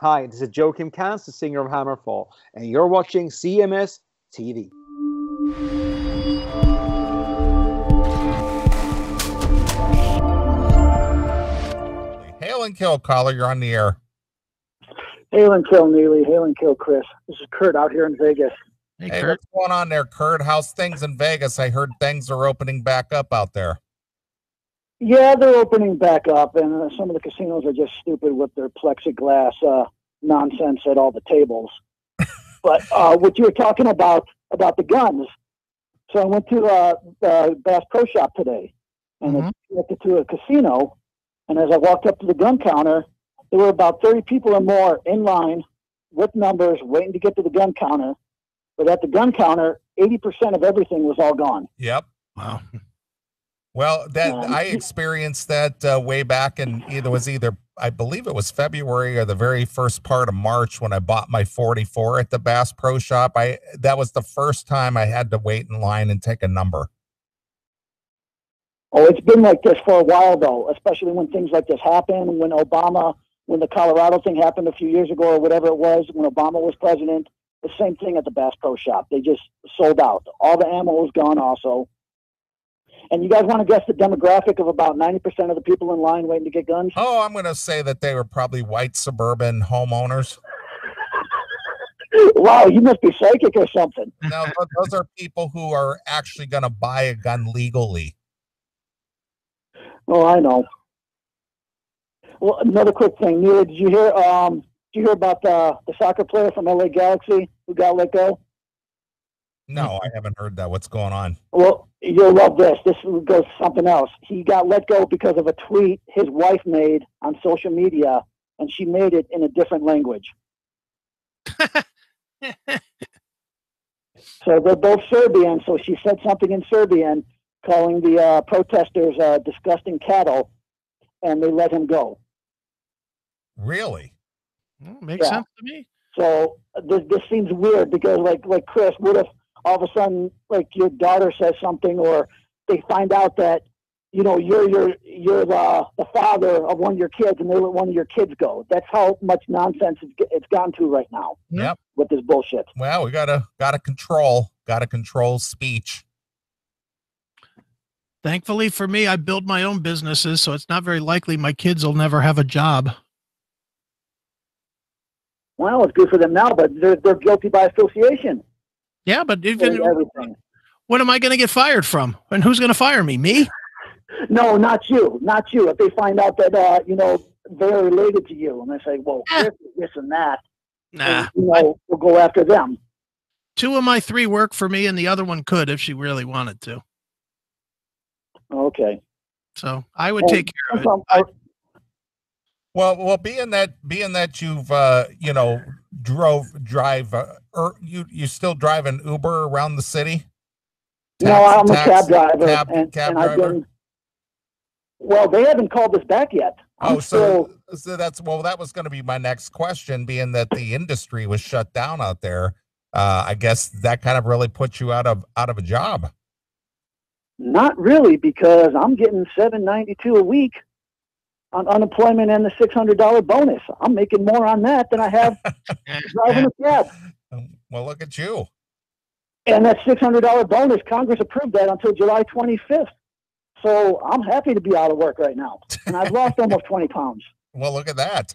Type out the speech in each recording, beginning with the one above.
Hi, this is Joachim Kans, the singer of Hammerfall, and you're watching CMS TV. Hail and kill, caller. You're on the air. Hail and kill, Neely. Hail and kill, Chris. This is Kurt out here in Vegas. Hey, Kurt. What's going on there, Kurt? How's things in Vegas? I heard things are opening back up out there. Yeah, they're opening back up, and some of the casinos are just stupid with their plexiglass nonsense at all the tables. But what you were talking about the guns, so I went to the Bass Pro Shop today, and I connected to a casino, and as I walked up to the gun counter, there were about 30 people or more in line with numbers waiting to get to the gun counter. But at the gun counter, 80% of everything was all gone. Yep. Wow. Well, I experienced that way back in either I believe it was February or the very first part of March when I bought my 44 at the Bass Pro Shop. That was the first time I had to wait in line and take a number. Oh, it's been like this for a while, though, especially when things like this happen. When the Colorado thing happened a few years ago or whatever it was, when Obama was president, the same thing at the Bass Pro Shop. They just sold out. All the ammo was gone also. And you guys want to guess the demographic of about 90% of the people in line waiting to get guns? Oh, I'm going to say that they were probably white suburban homeowners. Wow, you must be psychic or something. No, those are people who are actually going to buy a gun legally. Oh, I know. Well, another quick thing, Neil, did you hear about the soccer player from LA Galaxy who got let go? No, I haven't heard that. What's going on? Well, you'll love this. This goes to something else. He got let go because of a tweet his wife made on social media, and she made it in a different language. So they're both Serbian, so she said something in Serbian, calling the protesters disgusting cattle, and they let him go. Really? Well, makes sense to me. So this seems weird because, like Chris, what if all of a sudden, like your daughter says something, or they find out that you're the father of one of your kids, and they let one of your kids go? That's how much nonsense it's gotten to right now. Yep. With this bullshit. Well, we gotta control speech. Thankfully for me, I build my own businesses, so it's not very likely my kids will never have a job. Well, it's good for them now, but they're guilty by association. Yeah, but what am I going to get fired from? And who's going to fire me? Me? No, not you. Not you. If they find out that, they're related to you, and they say, well, this and that, and, we'll go after them. 2 of my 3 work for me, and the other one could if she really wanted to. Okay. So I would take care of it. Well, being that you've you still drive an Uber around the city? No, I'm a cab driver. Well, they haven't called us back yet. So that was going to be my next question, being that the industry was shut down out there. I guess that kind of really put you out of a job. Not really, because I'm getting $7.92 a week on unemployment and the $600 bonus. I'm making more on that than I have driving a cab. Well, look at you. And that $600 bonus, Congress approved that until July 25th. So I'm happy to be out of work right now. And I've lost almost 20 pounds. Well, look at that.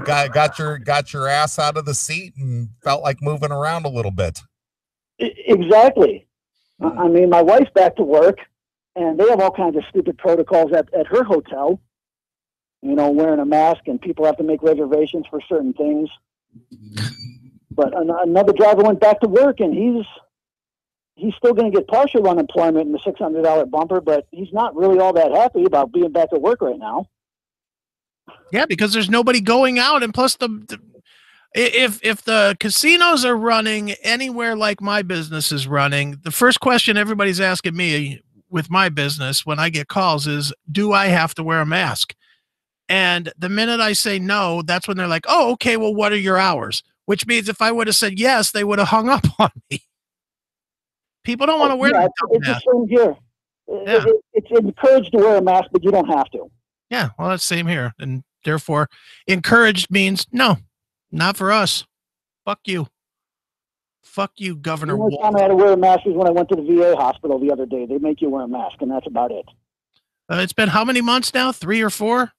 Got your ass out of the seat and felt like moving around a little bit. Exactly. I mean, my wife's back to work, and they have all kinds of stupid protocols at her hotel, wearing a mask, and people have to make reservations for certain things. But another driver went back to work, and he's still going to get partial unemployment and the $600 bumper, but he's not really all that happy about being back at work right now. Yeah, because there's nobody going out, and plus if the casinos are running anywhere like my business is running, the first question everybody's asking me with my business when I get calls is, do I have to wear a mask? And the minute I say no, that's when they're like, oh, okay, well, what are your hours? Which means if I would have said yes, they would have hung up on me. People don't want to wear it's the same here. It's encouraged to wear a mask, but you don't have to. Yeah, well, that's same here. And Therefore, encouraged means no, not for us. Fuck you. Fuck you, Governor. The only time I had to wear a mask was when I went to the VA hospital the other day. They make you wear a mask, and that's about it. It's been how many months now? 3 or 4?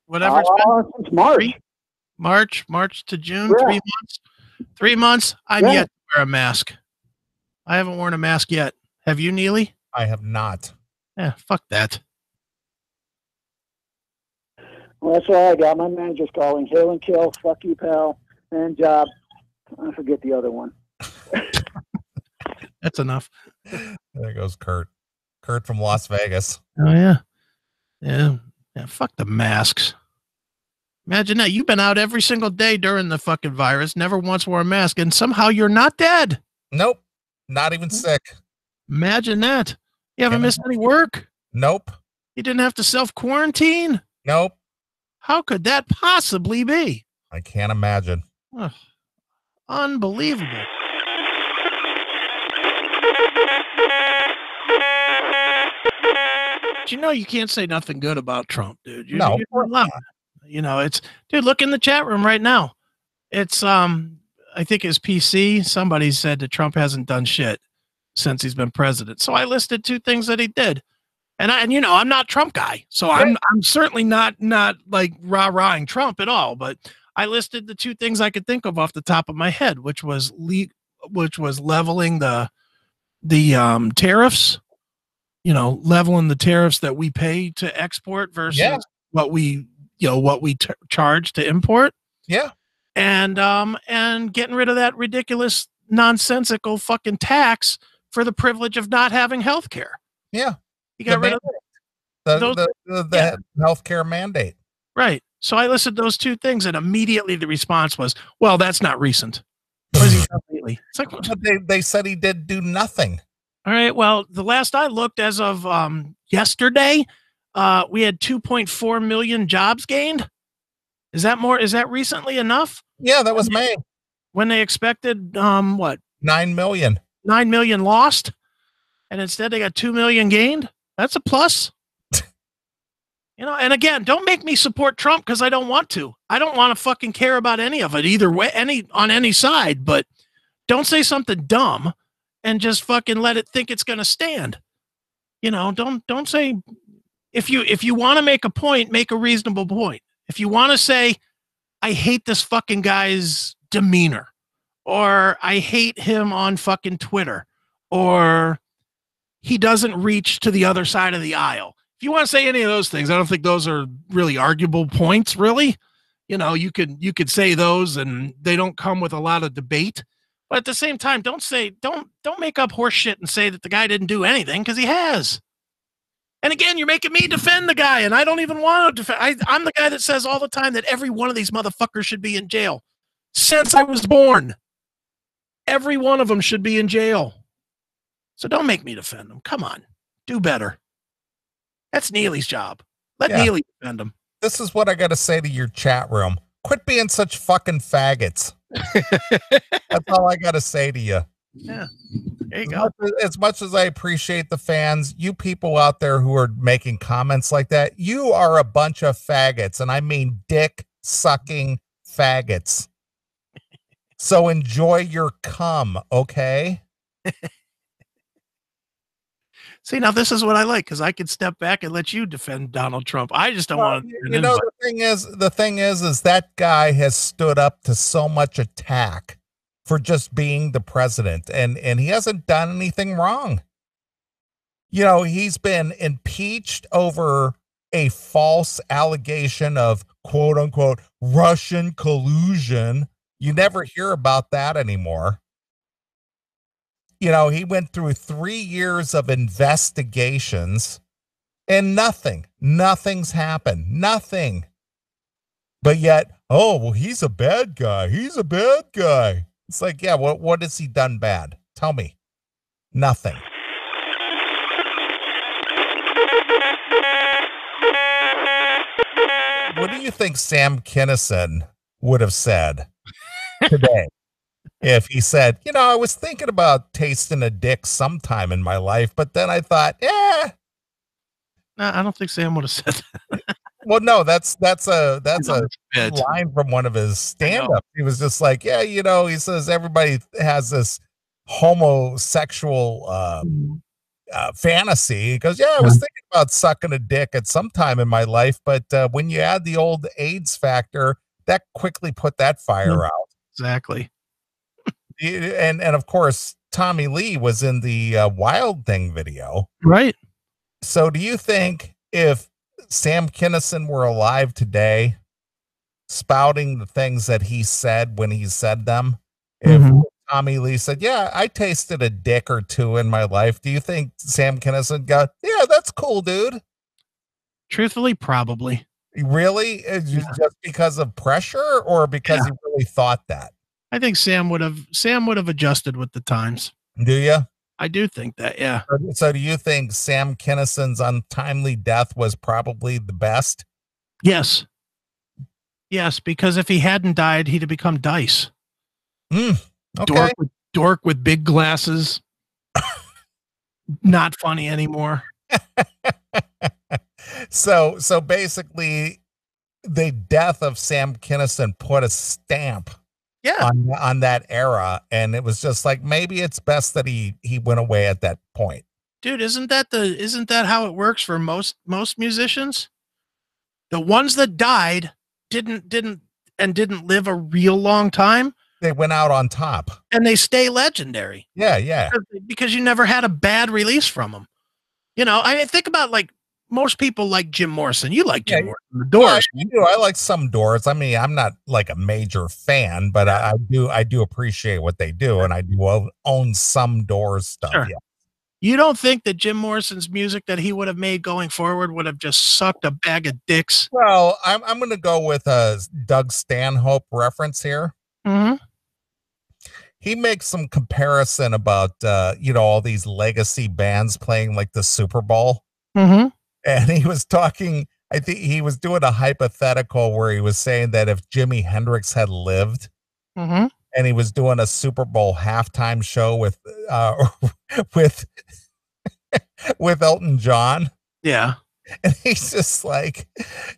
Whatever it's been. Since March. March to June, yeah. 3 months. 3 months. I'm yet to wear a mask. I haven't worn a mask yet. Have you, Neely? I have not. Yeah, fuck that. Well, that's all I got. My manager's calling. Hail and kill. Fuck you, pal. And job. I forget the other one. That's enough. There goes Kurt. Kurt from Las Vegas. Oh, yeah. Yeah. Fuck the masks. Imagine that. You've been out every single day during the fucking virus, never once wore a mask, and somehow you're not dead. Nope. Not even sick. Imagine that. You haven't missed any work? Nope. You didn't have to self-quarantine? Nope. How could that possibly be? I can't imagine. Ugh. Unbelievable. But you know you can't say nothing good about Trump, dude. No. You know, it's, dude, look in the chat room right now. It's I think his PC, somebody said that Trump hasn't done shit since he's been president. So I listed 2 things that he did. And you know, I'm not a Trump guy. So I'm certainly not like rah-rahing Trump at all, but I listed the 2 things I could think of off the top of my head, which was leveling the tariffs, you know, leveling the tariffs that we pay to export versus what we charge to import. Yeah. And getting rid of that ridiculous, nonsensical fucking tax for the privilege of not having health care. Yeah. He got rid of the healthcare mandate. Right. So I listed those 2 things, and immediately the response was, well, that's not recent. What has he done lately? It's like, but they said he did do nothing. All right. Well, the last I looked, as of yesterday, we had 2.4 million jobs gained. Is that recently enough? Yeah, that was May. When they expected, what? 9 million. 9 million lost, and instead they got 2 million gained. That's a plus. You know, and again, don't make me support Trump because I don't want to. I don't want to fucking care about any of it either way, on any side, but don't say something dumb and just fucking let it think it's going to stand. You know, don't say, if you want to make a point, make a reasonable point. If you want to say, I hate this fucking guy's demeanor, or I hate him on fucking Twitter, or he doesn't reach to the other side of the aisle. If you want to say any of those things, I don't think those are really arguable points, really. You know, you could say those and they don't come with a lot of debate. But at the same time, don't make up horse shit and say that the guy didn't do anything, because he has. And again, you're making me defend the guy, and I don't even want to defend. I'm the guy that says all the time that every one of these motherfuckers should be in jail. Since I was born, every one of them should be in jail. So don't make me defend them. Come on, do better. That's Neely's job. Let Neely defend him. This is what I got to say to your chat room. Quit being such fucking faggots. That's all I got to say to you. Yeah. There you go. As much as I appreciate the fans, you people out there who are making comments like that, you are a bunch of faggots, and I mean dick-sucking faggots. So enjoy your cum, okay? See, now this is what I like, because I can step back and let you defend Donald Trump. I just don't want to. You know, the thing is that guy has stood up to so much attack for just being the president, and he hasn't done anything wrong. You know, he's been impeached over a false allegation of quote unquote Russian collusion. You never hear about that anymore. You know, he went through 3 years of investigations and nothing's happened. Nothing. But yet, oh, well, he's a bad guy. He's a bad guy. It's like, yeah, what has he done bad? Tell me. Nothing. What do you think Sam Kinison would have said today? If he said, you know, I was thinking about tasting a dick sometime in my life, but then I thought, No, I don't think Sam would have said that. Well, no, that's a Bit. line from one of his stand-ups. He was just like, yeah, you know, he says everybody has this homosexual fantasy. He goes, yeah, I was thinking about sucking a dick at some time in my life, but when you add the old AIDS factor, that quickly put that fire out. Exactly. And of course, Tommy Lee was in the Wild Thing video. Right. So do you think if Sam Kinison were alive today, spouting the things that he said when he said them, if Tommy Lee said, yeah, I tasted a dick or two in my life, do you think Sam Kinison go, yeah, that's cool, dude? Truthfully, probably. Really? Just because of pressure, or because he really thought that? I think Sam would have adjusted with the times. Do you? I do think that, yeah. So do you think Sam Kinison's untimely death was probably the best? Yes. Yes, because if he hadn't died, he'd have become Dice. Okay. Dork with big glasses. Not funny anymore. So basically, the death of Sam Kinison put a stamp on that era, and it was just like, maybe it's best that he went away at that point. Dude, isn't that how it works for most musicians? The ones that died didn't live a real long time. They went out on top, and they stay legendary. Yeah. Because you never had a bad release from them. You know, I think about, like, most people like Jim Morrison. You like Jim Morrison, the Doors. I like some Doors. I mean, I'm not like a major fan, but I do appreciate what they do, and I do own some Doors stuff. Sure. Yeah. You don't think that Jim Morrison's music that he would have made going forward would have just sucked a bag of dicks? Well, I'm going to go with a Doug Stanhope reference here. He makes some comparison about all these legacy bands playing like the Super Bowl. And he was talking, I think he was doing a hypothetical where he was saying that if Jimi Hendrix had lived, and he was doing a Super Bowl halftime show with with Elton John. Yeah. And he's just like,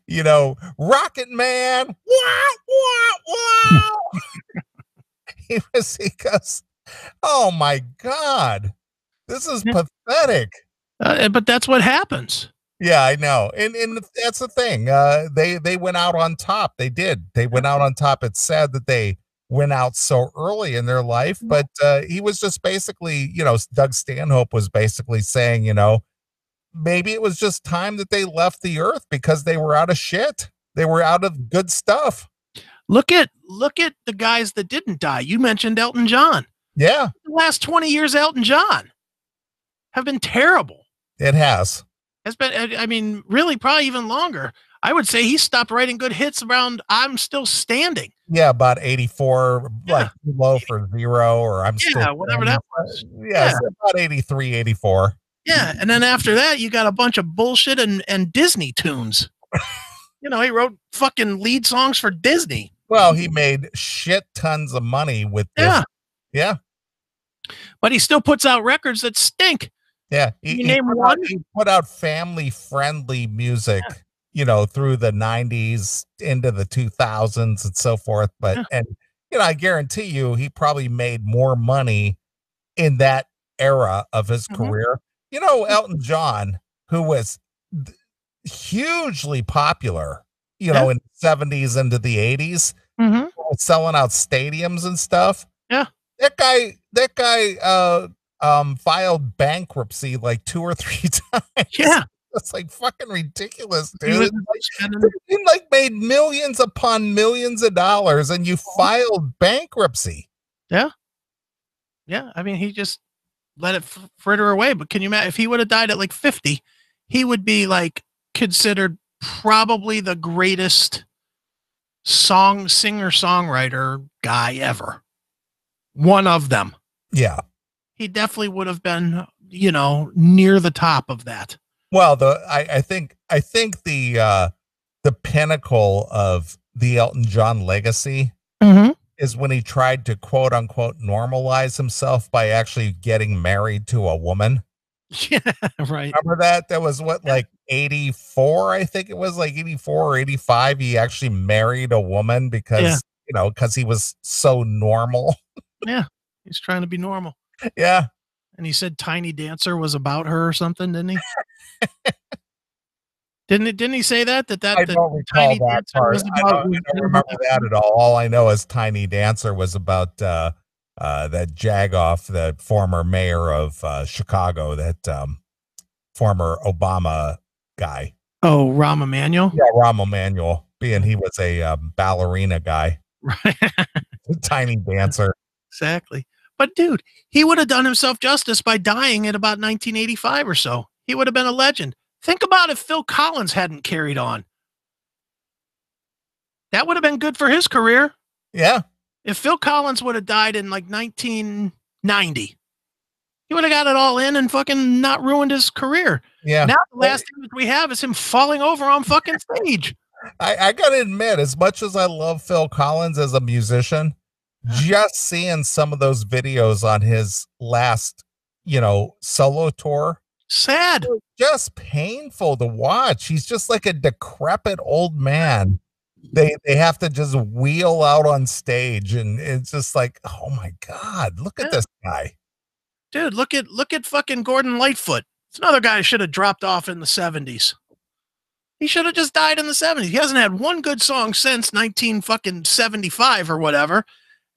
Rocket Man. Wow, wow, wow. He goes, oh my God, this is pathetic. But that's what happens. Yeah, I know. And that's the thing. They went out on top. They did. They went out on top. It's sad that they went out so early in their life, but he was just basically, Doug Stanhope was basically saying, maybe it was just time that they left the earth because they were out of shit. They were out of good stuff. Look at the guys that didn't die. You mentioned Elton John. Yeah. The last 20 years, Elton John have been terrible. It has been, I mean, really, probably even longer. I would say he stopped writing good hits around I'm Still Standing. Yeah, about 84, like Low for Zero, or I'm Still whatever that was. Yeah, so about 83, 84. Yeah, and then after that, you got a bunch of bullshit and Disney tunes. He wrote fucking lead songs for Disney. Well, he made shit tons of money with this. Yeah. But he still puts out records that stink. Yeah. He put out family-friendly music, through the 90s into the 2000s and so forth. But, I guarantee you, he probably made more money in that era of his career. Elton John, who was hugely popular, in the 70s into the 80s, selling out stadiums and stuff. Yeah. That guy filed bankruptcy like 2 or 3 times. Yeah. It's like fucking ridiculous, dude. You made millions upon millions of dollars and you filed bankruptcy. Yeah. Yeah. I mean, he just let it fritter away. But can you imagine if he would have died at like 50, he would be like considered probably the greatest singer-songwriter guy ever. One of them. Yeah. He definitely would have been, near the top of that. Well, I think the pinnacle of the Elton John legacy is when he tried to quote unquote normalize himself by actually getting married to a woman. Yeah, right. Remember that? That was what, like 84, I think it was like 84 or 85. He actually married a woman because, because he was so normal. Yeah. He's trying to be normal. Yeah. And he said Tiny Dancer was about her or something, didn't he? Didn't he say that I don't recall that part. I don't remember that at all. All I know is Tiny Dancer was about that Jagoff, the former mayor of Chicago, that former Obama guy. Oh, Rahm Emanuel? Yeah, Rahm Emanuel, being he was a ballerina guy. Right. Tiny Dancer. Exactly. But dude, he would have done himself justice by dying at about 1985 or so. He would have been a legend. Think about if Phil Collins hadn't carried on. That would have been good for his career. Yeah. If Phil Collins would have died in like 1990, he would have got it all in and fucking not ruined his career. Yeah. Now the last thing that we have is him falling over on fucking stage. I gotta admit, as much as I love Phil Collins as a musician, just seeing some of those videos on his last, solo tour. Sad. Just painful to watch. He's just like a decrepit old man. They have to just wheel out on stage, and it's just like, oh my God, look at this guy. Dude, look at fucking Gordon Lightfoot. It's another guy who should have dropped off in the 70s. He should have just died in the 70s. He hasn't had one good song since 1975 or whatever.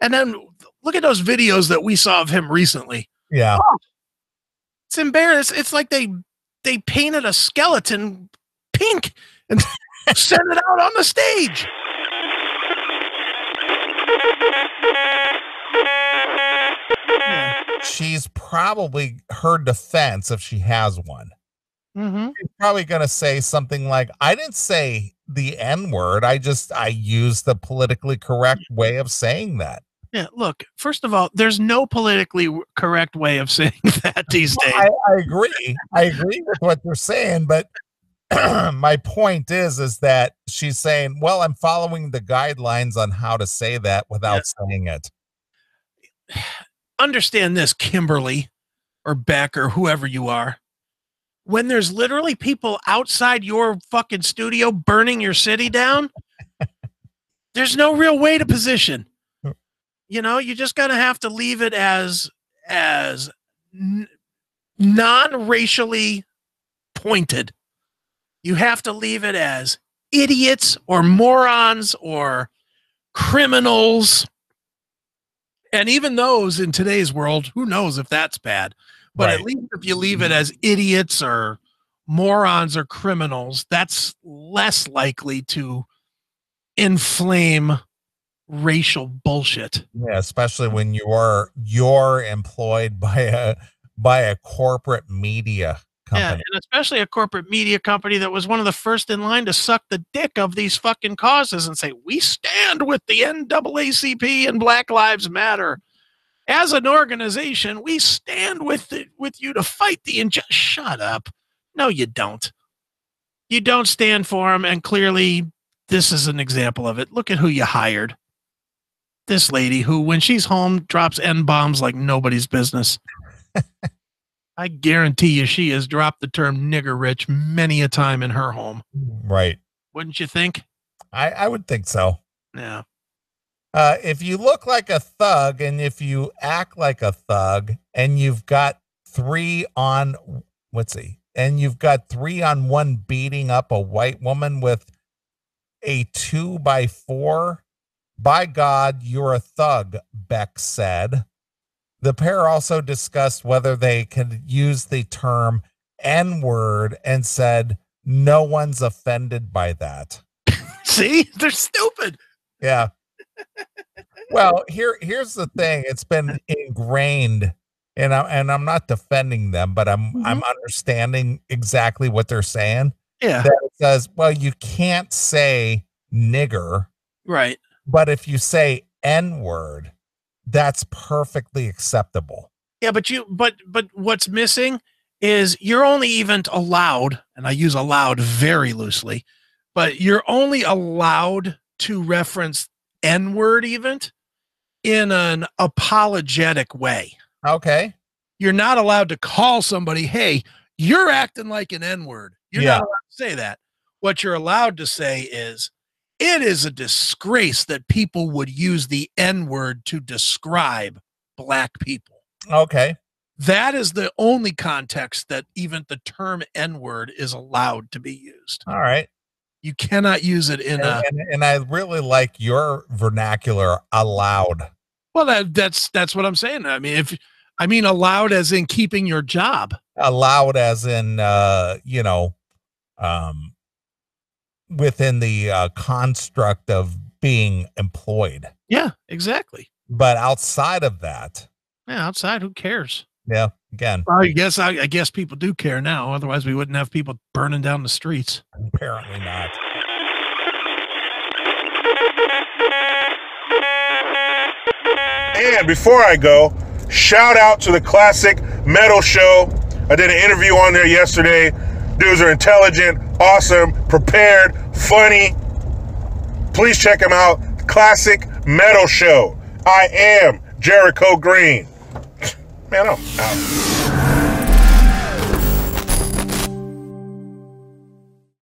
And then look at those videos that we saw of him recently. Yeah. Oh, it's embarrassing. It's like they painted a skeleton pink and sent it out on the stage. Yeah. She's probably, her defense, if she has one, she's probably going to say something like, I didn't say the N-word. I used the politically correct way of saying that. Yeah, look, first of all, there's no politically correct way of saying that these days. I agree. I agree with what they're saying, but my point is that she's saying, well, I'm following the guidelines on how to say that without saying it. Understand this, Kimberly or Beck or whoever you are. When there's literally people outside your fucking studio burning your city down, there's no real way to position. You just gotta have to leave it as non-racially pointed. You have to leave it as idiots or morons or criminals. And even those in today's world, who knows if that's bad. But at least if you leave it as idiots or morons or criminals, that's less likely to inflame racial bullshit. Yeah, especially when you're employed by a corporate media company. Yeah, and especially a corporate media company that was one of the first in line to suck the dick of these fucking causes and say, we stand with the NAACP and Black Lives Matter. As an organization, we stand with you to fight the injustice. Shut up. No, you don't. You don't stand for them, and clearly this is an example of it. Look at who you hired. This lady who, when she's home, drops N-bombs like nobody's business. I guarantee you she has dropped the term nigger rich many a time in her home. Right. Wouldn't you think? I would think so. Yeah. If you look like a thug and if you act like a thug and you've got 3 on 1 beating up a white woman with a 2x4, by God, you're a thug, Beck said. The pair also discussed whether they could use the term N-word and said, no one's offended by that. See, they're stupid. Yeah. Well, here's the thing. It's been ingrained, and I'm not defending them, but I'm understanding exactly what they're saying. Yeah. That it says, well, you can't say nigger. Right. But if you say N-word, that's perfectly acceptable. Yeah, but what's missing is you're only even allowed, and I use allowed very loosely, but you're only allowed to reference N-word even in an apologetic way. Okay. You're not allowed to call somebody, hey, you're acting like an N-word. You're not allowed to say that. What you're allowed to say is, it is a disgrace that people would use the N-word to describe black people. Okay. That is the only context that even the term N-word is allowed to be used. All right. You cannot use it in and I really like your vernacular, allowed. Well, that's what I'm saying. I mean, allowed as in keeping your job. Allowed as in, within the construct of being employed. Yeah, exactly. But outside of that. Yeah, outside, who cares? Yeah, again. I guess people do care now. Otherwise, we wouldn't have people burning down the streets. Apparently not. And before I go, shout out to the Classic Metal Show. I did an interview on there yesterday. Dudes are intelligent, awesome, prepared, funny. Please check them out. Classic Metal Show. I am Jericho Green. Man, I'm out.